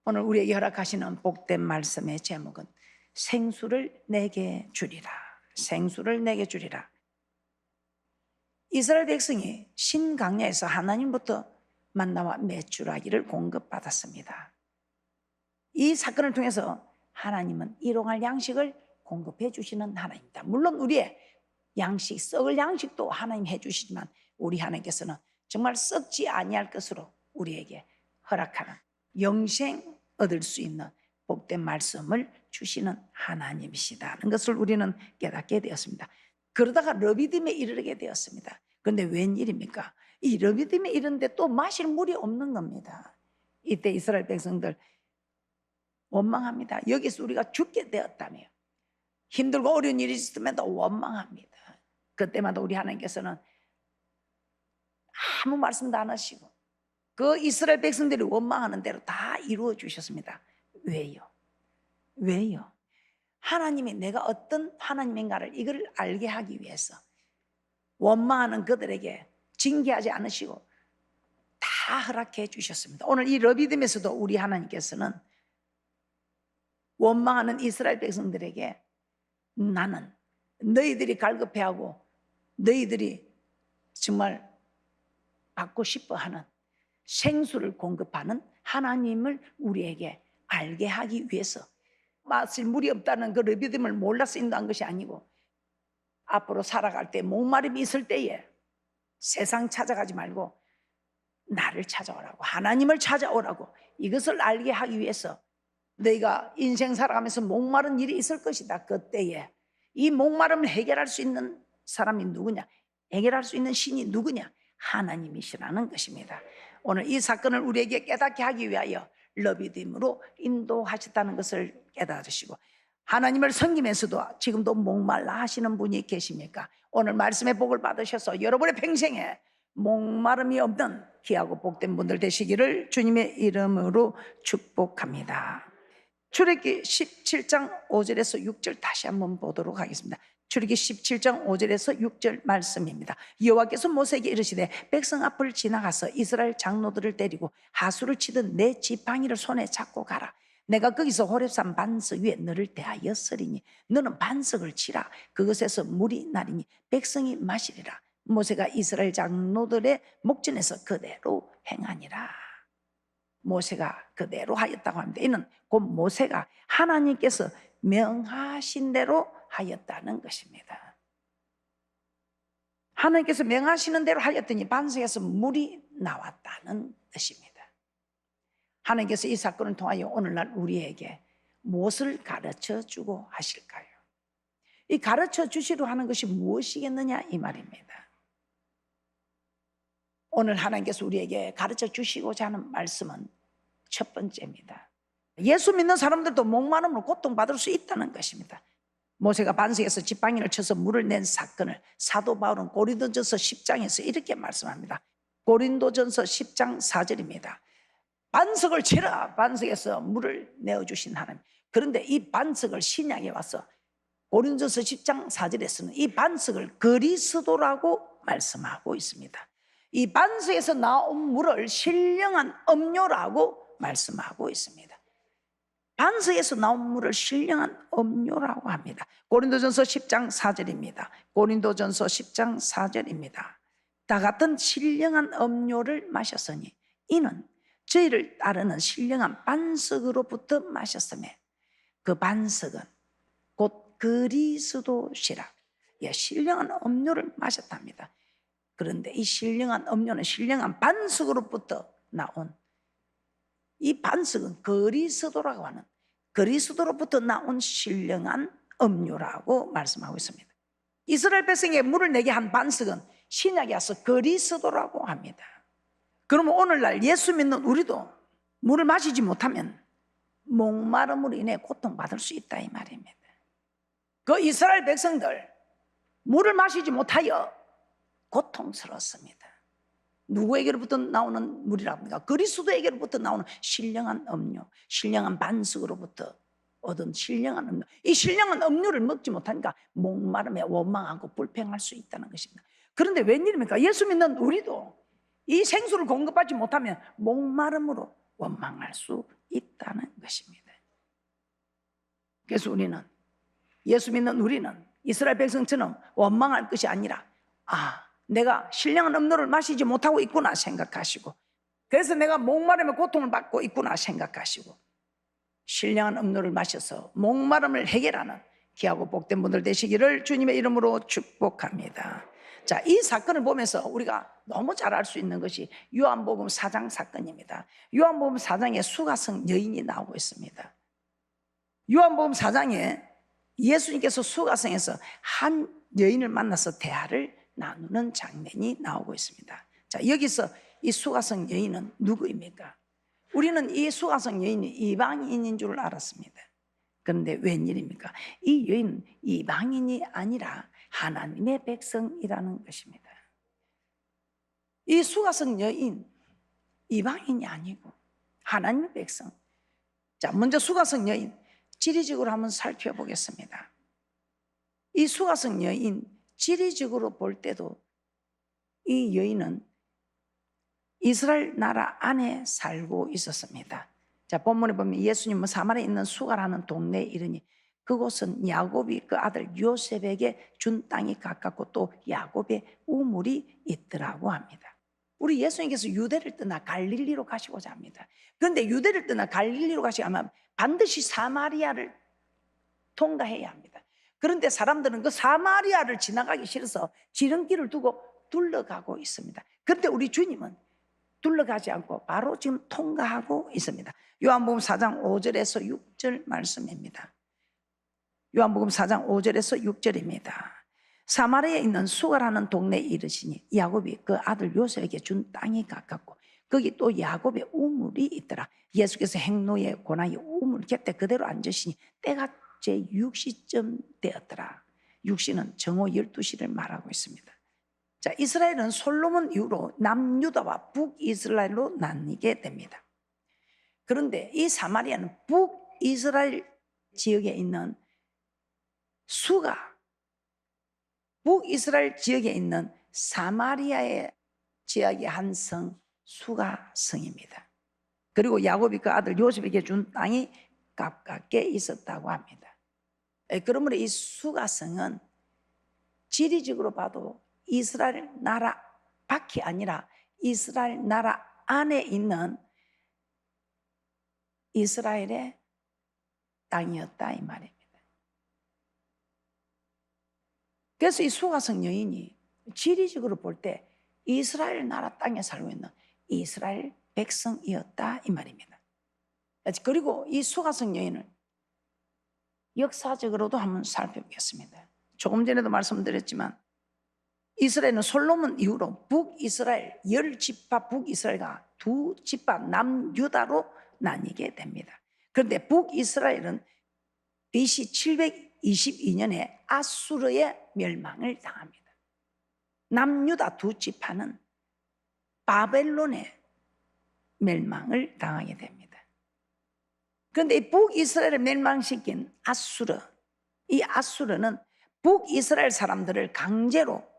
오늘 우리에게 허락하시는 복된 말씀의 제목은 생수를 내게 주리라. 생수를 내게 주리라. 이스라엘 백성이 신강야에서 하나님부터 만나와 메추라기를 공급받았습니다. 이 사건을 통해서 하나님은 일용할 양식을 공급해 주시는 하나님입니다. 물론 우리의 양식, 썩을 양식도 하나님 해주시지만 우리 하나님께서는 정말 썩지 아니할 것으로 우리에게 허락하는 영생 얻을 수 있는 복된 말씀을 주시는 하나님이시다는 것을 우리는 깨닫게 되었습니다. 그러다가 러비딤에 이르게 되었습니다. 그런데 웬일입니까? 이 러비딤에 이르는데 또 마실 물이 없는 겁니다. 이때 이스라엘 백성들 원망합니다. 여기서 우리가 죽게 되었다며 힘들고 어려운 일이 있음에도 원망합니다. 그때마다 우리 하나님께서는 아무 말씀도 안 하시고 그 이스라엘 백성들이 원망하는 대로 다 이루어 주셨습니다. 왜요? 왜요? 하나님이 내가 어떤 하나님인가를 이걸 알게 하기 위해서 원망하는 그들에게 징계하지 않으시고 다 허락해 주셨습니다. 오늘 이 러비딤에서도 우리 하나님께서는 원망하는 이스라엘 백성들에게 나는 너희들이 갈급해하고 너희들이 정말 받고 싶어하는 생수를 공급하는 하나님을 우리에게 알게 하기 위해서 마실 물이 없다는 그 러비딤을 몰라서 인도한 것이 아니고 앞으로 살아갈 때 목마름이 있을 때에 세상 찾아가지 말고 나를 찾아오라고, 하나님을 찾아오라고, 이것을 알게 하기 위해서 너희가 인생 살아가면서 목마른 일이 있을 것이다. 그때에 이 목마름을 해결할 수 있는 사람이 누구냐? 해결할 수 있는 신이 누구냐? 하나님이시라는 것입니다. 오늘 이 사건을 우리에게 깨닫게 하기 위하여 러비딤으로 인도하셨다는 것을 깨달으시고, 하나님을 섬기면서도 지금도 목말라 하시는 분이 계십니까? 오늘 말씀의 복을 받으셔서 여러분의 평생에 목마름이 없는 귀하고 복된 분들 되시기를 주님의 이름으로 축복합니다. 출애굽기 17장 5절에서 6절 다시 한번 보도록 하겠습니다. 출애굽기 17장 5절에서 6절 말씀입니다. 여호와께서 모세에게 이르시되 백성 앞을 지나가서 이스라엘 장로들을 데리고 하수를 치던 내 지팡이를 손에 잡고 가라. 내가 거기서 호렙산 반석 위에 너를 대하였으리니 너는 반석을 치라. 그것에서 물이 나리니 백성이 마시리라. 모세가 이스라엘 장로들의 목전에서 그대로 행하니라. 모세가 그대로 하였다고 합니다. 이는 곧 모세가 하나님께서 명하신 대로 하였다는 것입니다. 하나님께서 명하시는 대로 하였더니 반석에서 물이 나왔다는 뜻입니다. 하나님께서 이 사건을 통하여 오늘날 우리에게 무엇을 가르쳐 주고 하실까요? 이 가르쳐 주시려 하는 것이 무엇이겠느냐 이 말입니다. 오늘 하나님께서 우리에게 가르쳐 주시고자 하는 말씀은 첫 번째입니다. 예수 믿는 사람들도 목마름으로 고통받을 수 있다는 것입니다. 모세가 반석에서 지팡이를 쳐서 물을 낸 사건을 사도 바울은 고린도전서 10장에서 이렇게 말씀합니다. 고린도전서 10장 4절입니다. 반석을 치라. 반석에서 물을 내어주신 하나님. 그런데 이 반석을 신약에 와서 고린도전서 10장 4절에서는 이 반석을 그리스도라고 말씀하고 있습니다. 이 반석에서 나온 물을 신령한 음료라고 말씀하고 있습니다. 반석에서 나온 물을 신령한 음료라고 합니다. 고린도전서 10장 4절입니다. 고린도전서 10장 4절입니다. 다 같은 신령한 음료를 마셨으니 이는 저희를 따르는 신령한 반석으로부터 마셨으며 그 반석은 곧 그리스도시라. 예, 신령한 음료를 마셨답니다. 그런데 이 신령한 음료는 신령한 반석으로부터 나온, 이 반석은 그리스도라고 하는, 그리스도로부터 나온 신령한 음료라고 말씀하고 있습니다. 이스라엘 백성에게 물을 내게 한 반석은 신약에 와서 그리스도라고 합니다. 그러면 오늘날 예수 믿는 우리도 물을 마시지 못하면 목마름으로 인해 고통받을 수 있다 이 말입니다. 그 이스라엘 백성들 물을 마시지 못하여 고통스럽습니다. 누구에게로부터 나오는 물이라고 합니까? 그리스도에게로부터 나오는 신령한 음료, 신령한 반석으로부터 얻은 신령한 음료. 이 신령한 음료를 먹지 못하니까 목마름에 원망하고 불평할 수 있다는 것입니다. 그런데 웬일입니까? 예수 믿는 우리도 이 생수를 공급받지 못하면 목마름으로 원망할 수 있다는 것입니다. 그래서 우리는, 예수 믿는 우리는 이스라엘 백성처럼 원망할 것이 아니라, 내가 신령한 음료를 마시지 못하고 있구나 생각하시고, 그래서 내가 목마름의 고통을 받고 있구나 생각하시고, 신령한 음료를 마셔서 목마름을 해결하는 귀하고 복된 분들 되시기를 주님의 이름으로 축복합니다. 자, 이 사건을 보면서 우리가 너무 잘 알 수 있는 것이 요한복음 4장 사건입니다. 요한복음 4장에 수가성 여인이 나오고 있습니다. 요한복음 4장에 예수님께서 수가성에서 한 여인을 만나서 대화를 나누는 장면이 나오고 있습니다. 자, 여기서 이 수가성 여인은 누구입니까? 우리는 이 수가성 여인이 이방인인 줄 알았습니다. 그런데 웬일입니까? 이 여인은 이방인이 아니라 하나님의 백성이라는 것입니다. 이 수가성 여인, 이방인이 아니고 하나님의 백성. 자, 먼저 수가성 여인 지리적으로 한번 살펴보겠습니다. 이 수가성 여인 지리적으로 볼 때도 이 여인은 이스라엘 나라 안에 살고 있었습니다. 자, 본문에 보면 예수님은 사마리아에 있는 수가라는 동네에 이르니 그곳은 야곱이 그 아들 요셉에게 준 땅이 가깝고 또 야곱의 우물이 있더라고 합니다. 우리 예수님께서 유대를 떠나 갈릴리로 가시고자 합니다. 그런데 유대를 떠나 갈릴리로 가시면 반드시 사마리아를 통과해야 합니다. 그런데 사람들은 그 사마리아를 지나가기 싫어서 지름길을 두고 둘러가고 있습니다. 그런데 우리 주님은 둘러가지 않고 바로 지금 통과하고 있습니다. 요한복음 4장 5절에서 6절 말씀입니다. 요한복음 4장 5절에서 6절입니다. 사마리아에 있는 수가라는 동네에 이르시니 야곱이 그 아들 요셉에게 준 땅이 가깝고 거기 또 야곱의 우물이 있더라. 예수께서 행로의 고나이 우물 곁에 그대로 앉으시니 때가 제6시쯤 되었더라. 6시는 정오 12시를 말하고 있습니다. 자, 이스라엘은 솔로몬 이후로 남유다와 북이스라엘로 나뉘게 됩니다. 그런데 이 사마리아는 북이스라엘 지역에 있는 수가, 북이스라엘 지역에 있는 사마리아의 지역의 한 성, 수가성입니다. 그리고 야곱이 그 아들 요셉에게 준 땅이 가깝게 있었다고 합니다. 그러므로 이 수가성은 지리적으로 봐도 이스라엘 나라 밖이 아니라 이스라엘 나라 안에 있는 이스라엘의 땅이었다 이 말입니다. 그래서 이 수가성 여인이 지리적으로 볼 때 이스라엘 나라 땅에 살고 있는 이스라엘 백성이었다 이 말입니다. 그리고 이 수가성 여인을 역사적으로도 한번 살펴보겠습니다. 조금 전에도 말씀드렸지만 이스라엘은 솔로몬 이후로 북이스라엘 10지파 북이스라엘과 2지파 남유다로 나뉘게 됩니다. 그런데 북이스라엘은 BC 722년에 아수르의 멸망을 당합니다. 남유다 2지파는 바벨론의 멸망을 당하게 됩니다. 그런데 이 북이스라엘을 멸망시킨 아수르, 이 아수르는 북이스라엘 사람들을 강제로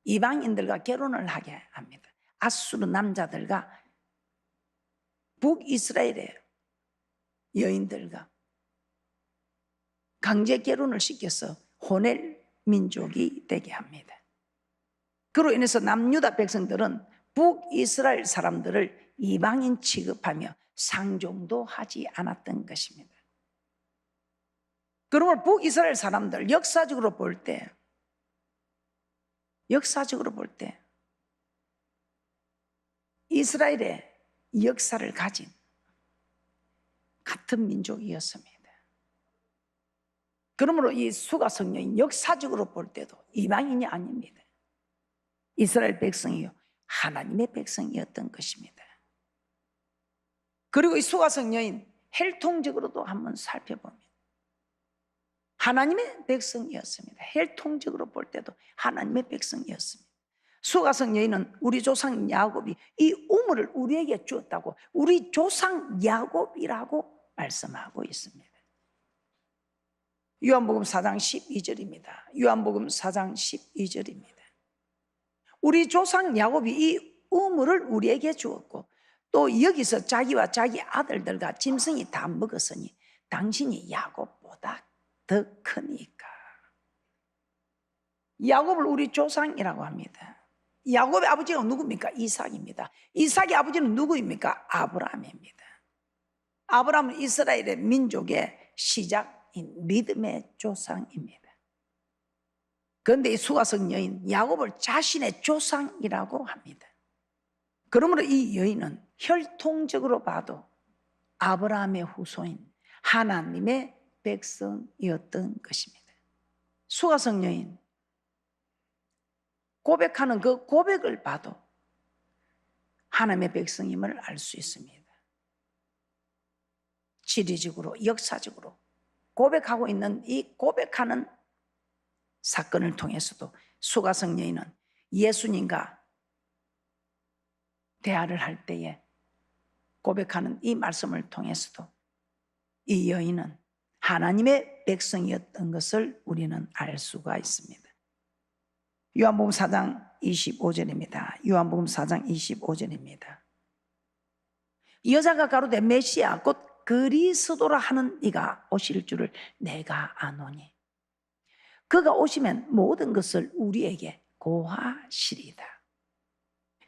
이방인들과 결혼을 하게 합니다. 아수르 남자들과 북이스라엘의 여인들과 강제 결혼을 시켜서 혼혈 민족이 되게 합니다. 그로 인해서 남유다 백성들은 북이스라엘 사람들을 이방인 취급하며 상종도 하지 않았던 것입니다. 그러므로 북이스라엘 사람들 역사적으로 볼 때 이스라엘의 역사를 가진 같은 민족이었습니다. 그러므로 이 수가성 여인 역사적으로 볼 때도 이방인이 아닙니다. 이스라엘 백성이요 하나님의 백성이었던 것입니다. 그리고 이 수가성 여인 혈통적으로도 한번 살펴보면 하나님의 백성이었습니다. 혈통적으로 볼 때도 하나님의 백성이었습니다. 수가성 여인은 우리 조상 야곱이 이 우물을 우리에게 주었다고 우리 조상 야곱이라고 말씀하고 있습니다. 요한복음 4장 12절입니다. 요한복음 4장 12절입니다. 우리 조상 야곱이 이 우물을 우리에게 주었고 또 여기서 자기와 자기 아들들과 짐승이 다 먹었으니 당신이 야곱보다 더 크니까. 야곱을 우리 조상이라고 합니다. 야곱의 아버지가 누굽니까? 이삭입니다. 이삭의 아버지는 누구입니까? 아브라함입니다. 아브라함은 이스라엘의 민족의 시작인 믿음의 조상입니다. 그런데 이 수가성 여인 야곱을 자신의 조상이라고 합니다. 그러므로 이 여인은 혈통적으로 봐도 아브라함의 후손인 하나님의 백성이었던 것입니다. 수가성 여인 고백하는 그 고백을 봐도 하나님의 백성임을 알 수 있습니다. 지리적으로 역사적으로 고백하고 있는 이 고백하는 사건을 통해서도 수가성 여인은 예수님과 대화를 할 때에 고백하는 이 말씀을 통해서도 이 여인은 하나님의 백성이었던 것을 우리는 알 수가 있습니다. 요한복음 4장 25절입니다. 요한복음 4장 25절입니다. 여자가 가로되 메시아 곧 그리스도라 하는 이가 오실 줄을 내가 아노니 그가 오시면 모든 것을 우리에게 고하시리다.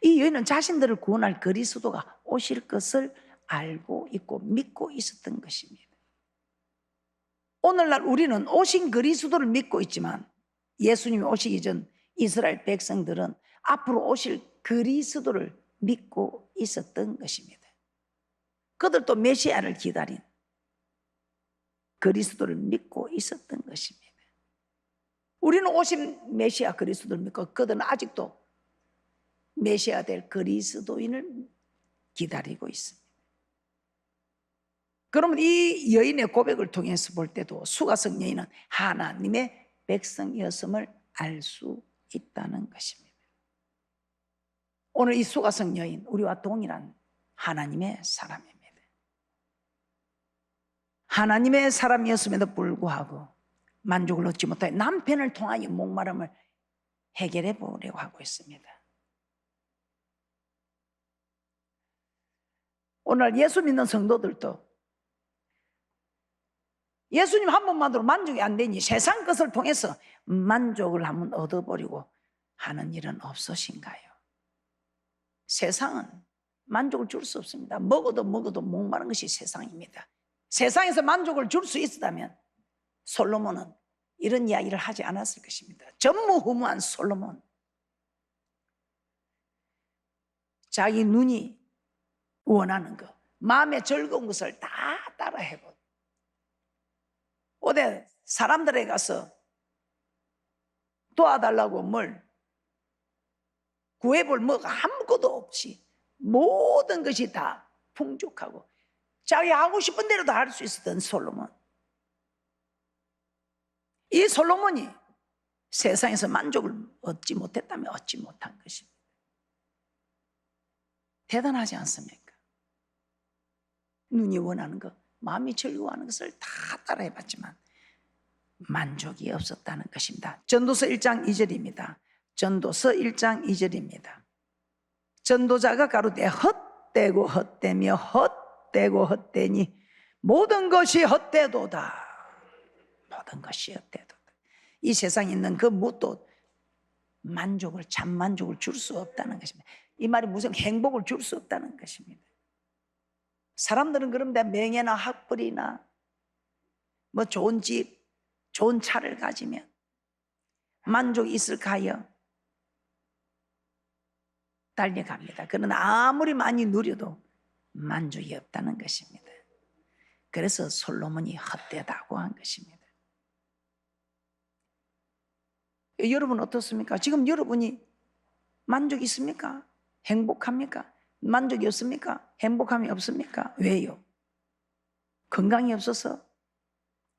이 여인은 자신들을 구원할 그리스도가 오실 것을 알고 있고 믿고 있었던 것입니다. 오늘날 우리는 오신 그리스도를 믿고 있지만 예수님이 오시기 전 이스라엘 백성들은 앞으로 오실 그리스도를 믿고 있었던 것입니다. 그들도 메시아를 기다린 그리스도를 믿고 있었던 것입니다. 우리는 오신 메시아 그리스도를 믿고 그들은 아직도 메시아 될 그리스도인을 기다리고 있습니다. 그러면 이 여인의 고백을 통해서 볼 때도 수가성 여인은 하나님의 백성이었음을 알 수 있다는 것입니다. 오늘 이 수가성 여인 우리와 동일한 하나님의 사람입니다. 하나님의 사람이었음에도 불구하고 만족을 얻지 못하여 남편을 통하여 목마름을 해결해 보려고 하고 있습니다. 오늘 예수 믿는 성도들도 예수님 한 번만으로 만족이 안 되니 세상 것을 통해서 만족을 한번 얻어보려고 하는 일은 없으신가요? 세상은 만족을 줄 수 없습니다. 먹어도 목마른 것이 세상입니다. 세상에서 만족을 줄 수 있었다면 솔로몬은 이런 이야기를 하지 않았을 것입니다. 전무후무한 솔로몬, 자기 눈이 원하는 것, 마음에 즐거운 것을 다 따라 해본 어디 사람들에 가서 도와달라고 뭘 구해볼 뭐가 아무것도 없이 모든 것이 다 풍족하고 자기 하고 싶은 대로 다 할 수 있었던 솔로몬. 이 솔로몬이 세상에서 만족을 얻지 못했다면 얻지 못한 것입니다. 대단하지 않습니까? 눈이 원하는 것, 마음이 즐거워하는 것을 다 따라 해봤지만 만족이 없었다는 것입니다. 전도서 1장 2절입니다. 전도서 1장 2절입니다. 전도자가 가로되 헛되고 헛되며 헛되고 헛되니 모든 것이 헛되도다. 모든 것이 헛되도다. 이 세상에 있는 그 무엇도 만족을, 참만족을 줄 수 없다는 것입니다. 이 말이 무슨 행복을 줄 수 없다는 것입니다. 사람들은 그런데 명예나 학벌이나 뭐 좋은 집, 좋은 차를 가지면 만족이 있을까 하여 달려갑니다. 그러나 아무리 많이 누려도 만족이 없다는 것입니다. 그래서 솔로몬이 헛되다고 한 것입니다. 여러분 어떻습니까? 지금 여러분이 만족이 있습니까? 행복합니까? 만족이 없습니까? 행복함이 없습니까? 왜요? 건강이 없어서?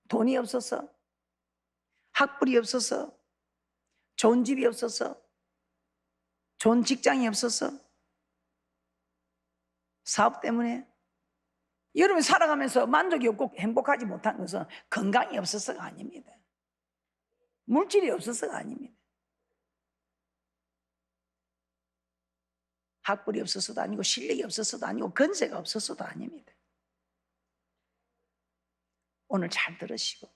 돈이 없어서? 학벌이 없어서? 좋은 집이 없어서? 좋은 직장이 없어서? 사업 때문에? 여러분이 살아가면서 만족이 없고 행복하지 못한 것은 건강이 없어서가 아닙니다. 물질이 없어서가 아닙니다. 학벌이 없어서도 아니고 실력이 없어서도 아니고 건세가 없어서도 아닙니다. 오늘 잘 들으시고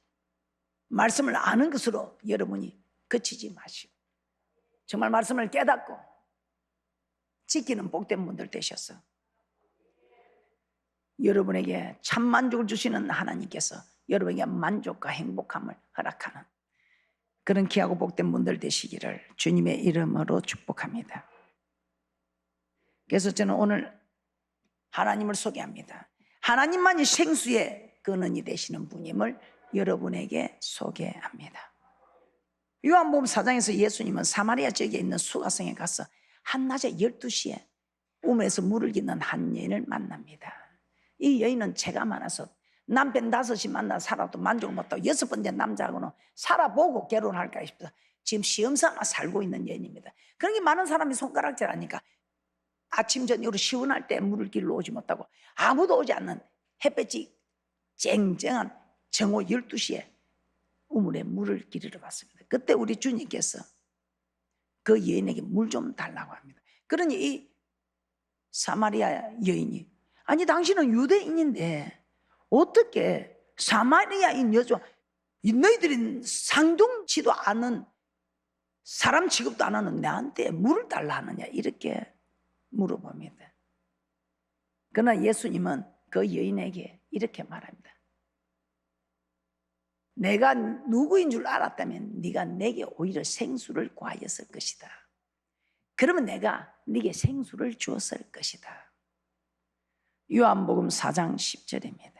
말씀을 아는 것으로 여러분이 그치지 마시고 정말 말씀을 깨닫고 지키는 복된 분들 되셔서 여러분에게 참 만족을 주시는 하나님께서 여러분에게 만족과 행복함을 허락하는 그런 귀하고 복된 분들 되시기를 주님의 이름으로 축복합니다. 그래서 저는 오늘 하나님을 소개합니다. 하나님만이 생수의 근원이 되시는 분임을 여러분에게 소개합니다. 요한복음 4장에서 예수님은 사마리아 지역에 있는 수가성에 가서 한낮에 12시에 우물에서 물을 기는 한 여인을 만납니다. 이 여인은 죄가 많아서 남편 5이 만나 살아도 만족을 못하고 6번째 남자하고는 살아보고 결혼할까 싶어서 지금 시험삼아 살고 있는 여인입니다. 그러니 많은 사람이 손가락질하니까 아침 저녁으로 시원할 때 물을 길러 오지 못하고 아무도 오지 않는 햇볕이 쨍쨍한 정오 12시에 우물에 물을 기르러 갔습니다. 그때 우리 주님께서 그 여인에게 물 좀 달라고 합니다. 그러니 이 사마리아 여인이 아니 당신은 유대인인데 어떻게 사마리아인 여자 너희들이 상종치도 않은 사람 취급도 안 하는 나한테 물을 달라 하느냐 이렇게 물어봅니다. 그러나 예수님은 그 여인에게 이렇게 말합니다. 내가 누구인 줄 알았다면 네가 내게 오히려 생수를 구하였을 것이다. 그러면 내가 네게 생수를 주었을 것이다. 요한복음 4장 10절입니다.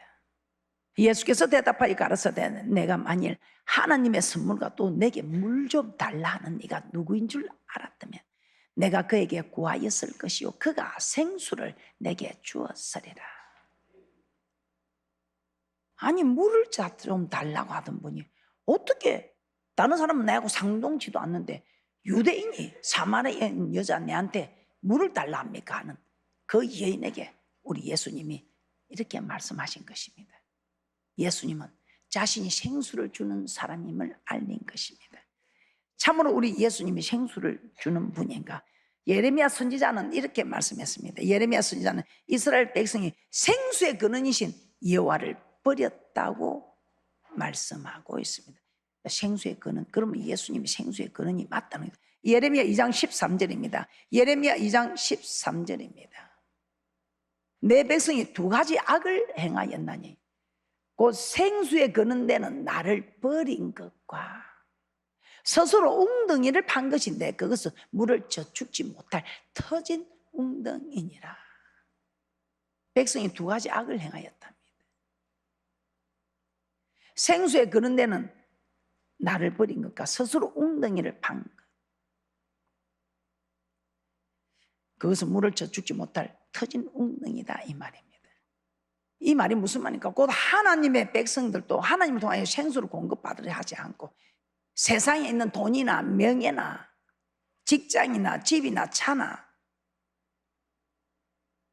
예수께서 대답하여 가라사대 내가 만일 하나님의 선물과 또 내게 물 좀 달라 하는 네가 누구인 줄 알았다면 내가 그에게 구하였을 것이요 그가 생수를 내게 주었으리라. 아니 물을 좀 달라고 하던 분이 어떻게 다른 사람은 내하고 상종치도 않는데 유대인이 사마리아인 여자 내한테 물을 달라 합니까 하는 그 여인에게 우리 예수님이 이렇게 말씀하신 것입니다. 예수님은 자신이 생수를 주는 사람임을 알린 것입니다. 참으로 우리 예수님이 생수를 주는 분인가? 예레미야 선지자는 이렇게 말씀했습니다. 예레미야 선지자는 이스라엘 백성이 생수의 근원이신 여호와를 버렸다고 말씀하고 있습니다. 생수의 근원, 그러면 예수님이 생수의 근원이 맞다는 거예요. 예레미야 2장 13절입니다. 예레미야 2장 13절입니다. 내 백성이 2가지 악을 행하였나니 곧 생수의 근원되는 나를 버린 것과 스스로 웅덩이를 판 것인데 그것은 물을 저축지 못할 터진 웅덩이니라. 백성이 2가지 악을 행하였답니다. 생수의 근원되는 나를 버린 것과 스스로 웅덩이를 판 것, 그것은 물을 저축지 못할 터진 웅덩이다 이 말입니다. 이 말이 무슨 말입니까? 곧 하나님의 백성들도 하나님을 통하여 생수를 공급받으려 하지 않고 세상에 있는 돈이나 명예나 직장이나 집이나 차나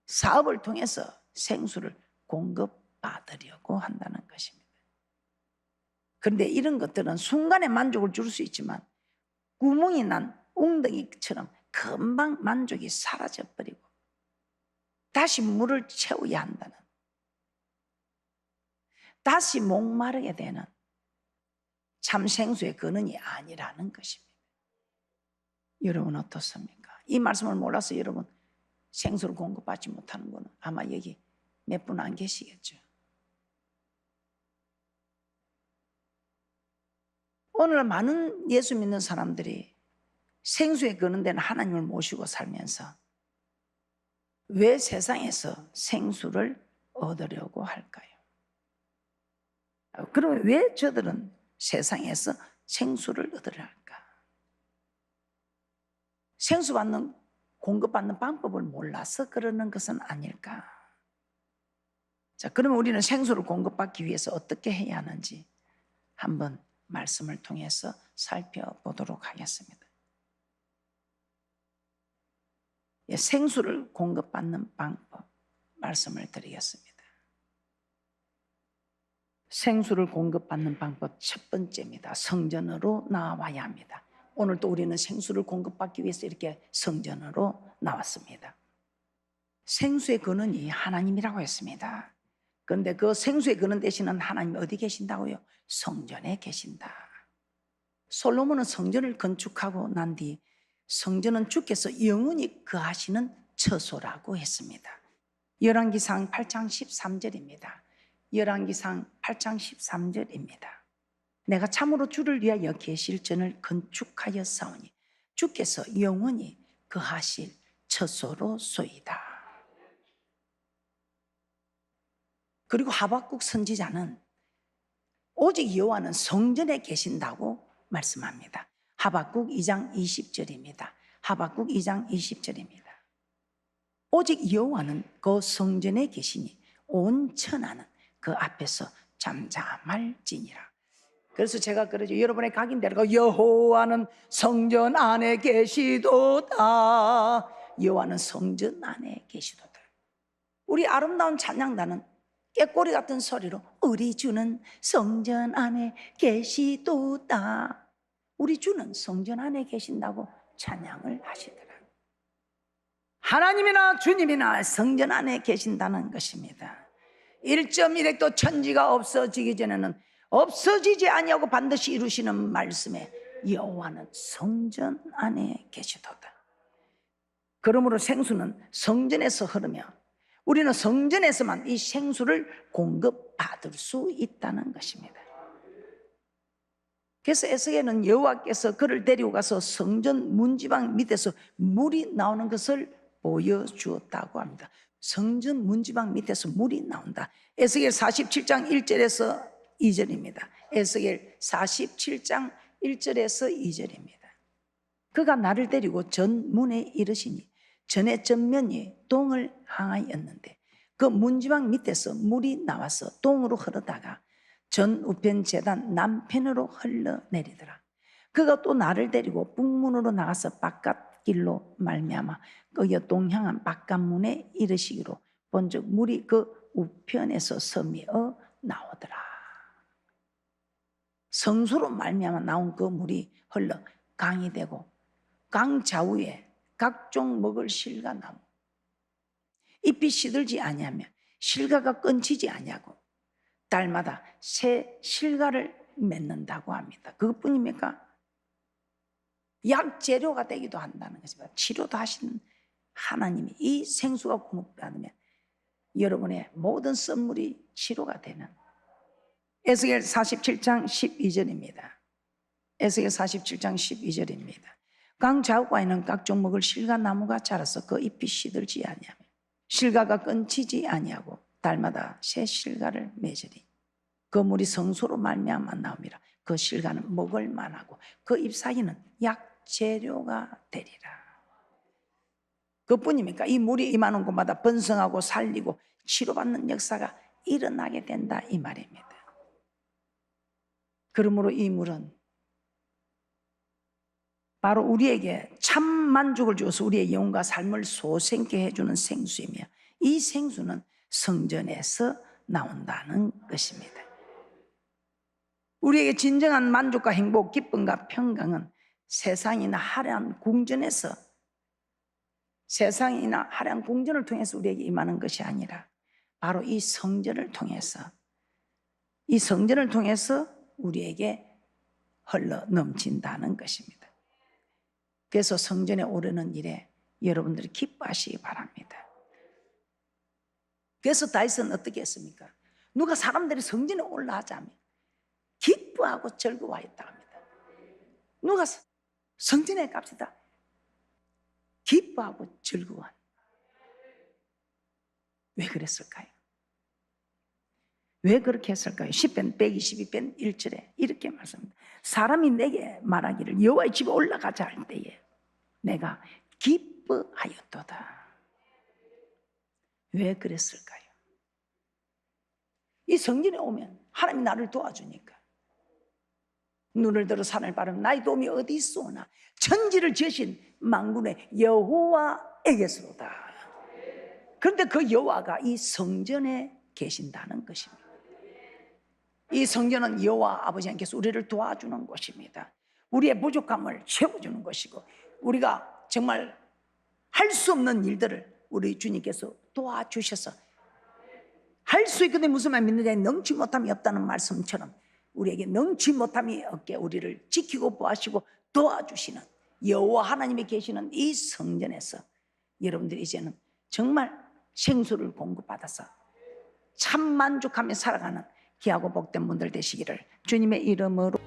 사업을 통해서 생수를 공급받으려고 한다는 것입니다. 그런데 이런 것들은 순간에 만족을 줄 수 있지만 구멍이 난 웅덩이처럼 금방 만족이 사라져버리고 다시 물을 채워야 한다는, 다시 목마르게 되는 참 생수의 근원이 아니라는 것입니다. 여러분 어떻습니까? 이 말씀을 몰라서 여러분 생수를 공급받지 못하는 분은 아마 여기 몇 분 안 계시겠죠. 오늘 많은 예수 믿는 사람들이 생수의 근원된 하나님을 모시고 살면서 왜 세상에서 생수를 얻으려고 할까요? 그럼 왜 저들은 세상에서 생수를 얻으려 할까? 생수 받는, 공급받는 방법을 몰라서 그러는 것은 아닐까? 자, 그러면 우리는 생수를 공급받기 위해서 어떻게 해야 하는지 한번 말씀을 통해서 살펴보도록 하겠습니다. 생수를 공급받는 방법 말씀을 드리겠습니다. 생수를 공급받는 방법 첫 번째입니다. 성전으로 나와야 합니다. 오늘 또 우리는 생수를 공급받기 위해서 이렇게 성전으로 나왔습니다. 생수의 근원이 하나님이라고 했습니다. 그런데 그 생수의 근원 되시는 하나님이 어디 계신다고요? 성전에 계신다. 솔로몬은 성전을 건축하고 난 뒤 성전은 주께서 영원히 거하시는 처소라고 했습니다. 열왕기상 8장 13절입니다. 열왕기상 8장 13절입니다. 내가 참으로 주를 위하여 계실 전을 건축하여 싸우니 주께서 영원히 거하실 처소로소이다. 그리고 하박국 선지자는 오직 여호와는 성전에 계신다고 말씀합니다. 하박국 2장 20절입니다. 하박국 2장 20절입니다. 오직 여호와는 그 성전에 계시니 온 천하는 그 앞에서 잠잠할지니라. 그래서 제가 그러죠. 여러분의 각인대로 여호와는 성전 안에 계시도다. 여호와는 성전 안에 계시도다. 우리 아름다운 찬양단은 꾀꼬리 같은 소리로 우리 주는 성전 안에 계시도다. 우리 주는 성전 안에 계신다고 찬양을 하시더라고요. 하나님이나 주님이나 성전 안에 계신다는 것입니다. 1.1획도 천지가 없어지기 전에는 없어지지 아니하고 반드시 이루시는 말씀에 여호와는 성전 안에 계시도다. 그러므로 생수는 성전에서 흐르며 우리는 성전에서만 이 생수를 공급받을 수 있다는 것입니다. 그래서 에스겔은 여호와께서 그를 데리고 가서 성전 문지방 밑에서 물이 나오는 것을 보여주었다고 합니다. 성전 문지방 밑에서 물이 나온다. 에스겔 47장 1절에서 2절입니다. 에스겔 47장 1절에서 2절입니다. 그가 나를 데리고 전문에 이르시니 전의 전면이 동을 향하였는데 그 문지방 밑에서 물이 나와서 동으로 흐르다가 전 우편 제단 남편으로 흘러내리더라. 그가 또 나를 데리고 북문으로 나가서 바깥길로 말미암아 거기에 동향한 바깥문에 이르시기로 본즉 물이 그 우편에서 서미어 나오더라. 성소로 말미암아 나온 그 물이 흘러 강이 되고 강 좌우에 각종 먹을 실과 나무 잎이 시들지 아니하며 실과가 끊지지 아니하고 달마다 새 실과를 맺는다고 합니다. 그것뿐입니까? 약재료가 되기도 한다는 것입니다. 치료도 하시는 하나님이 이 생수가 공급받으면 여러분의 모든 선물이 치료가 되는 에스겔 47장 12절입니다. 에스겔 47장 12절입니다. 강 좌우가에는 각종 먹을 실과 나무가 자라서 그 잎이 시들지 아니하며 실과가 끊지지 아니하고 달마다 새 실과를 맺으리. 그 물이 성소로 말미암아 나옵니다. 그 실과는 먹을 만하고 그 잎 사이는 약재료가 되리라. 그뿐입니까? 이 물이 임하는 곳마다 번성하고 살리고 치료받는 역사가 일어나게 된다 이 말입니다. 그러므로 이 물은 바로 우리에게 참 만족을 주어서 우리의 영혼과 삶을 소생케 해주는 생수이며 이 생수는 성전에서 나온다는 것입니다. 우리에게 진정한 만족과 행복, 기쁨과 평강은 세상이나 화려한 궁전에서 세상이나 화려한 궁전을 통해서 우리에게 임하는 것이 아니라 바로 이 성전을 통해서 우리에게 흘러 넘친다는 것입니다. 그래서 성전에 오르는 일에 여러분들이 기뻐하시기 바랍니다. 그래서 다윗은 어떻게 했습니까? 누가 사람들이 성전에 올라가자면 기뻐하고 즐거워했다 합니다. 누가 성전에 갑시다. 기뻐하고 즐거워한. 왜 그랬을까요? 왜 그렇게 했을까요? 10편 122편 1절에 이렇게 말씀합니다. 사람이 내게 말하기를 여호와의 집에 올라가자 할 때에 내가 기뻐하였도다. 왜 그랬을까요? 이 성전에 오면 하나님이 나를 도와주니까 눈을 들어 산을 바르면 나의 도움이 어디 있소나 천지를 지으신 만군의 여호와에게서로다. 그런데 그 여호와가 이 성전에 계신다는 것입니다. 이 성전은 여호와 아버지 하나님께서 우리를 도와주는 곳입니다. 우리의 부족함을 채워주는 것이고 우리가 정말 할 수 없는 일들을 우리 주님께서 도와주셔서 할 수 있거든요. 무슨 말 믿는 자에 능치 못함이 없다는 말씀처럼 우리에게 능치 못함이 없게 우리를 지키고 보호하시고 도와주시는 여호와 하나님이 계시는 이 성전에서 여러분들이 이제는 정말 생수를 공급받아서 참 만족하며 살아가는 귀하고 복된 분들 되시기를 주님의 이름으로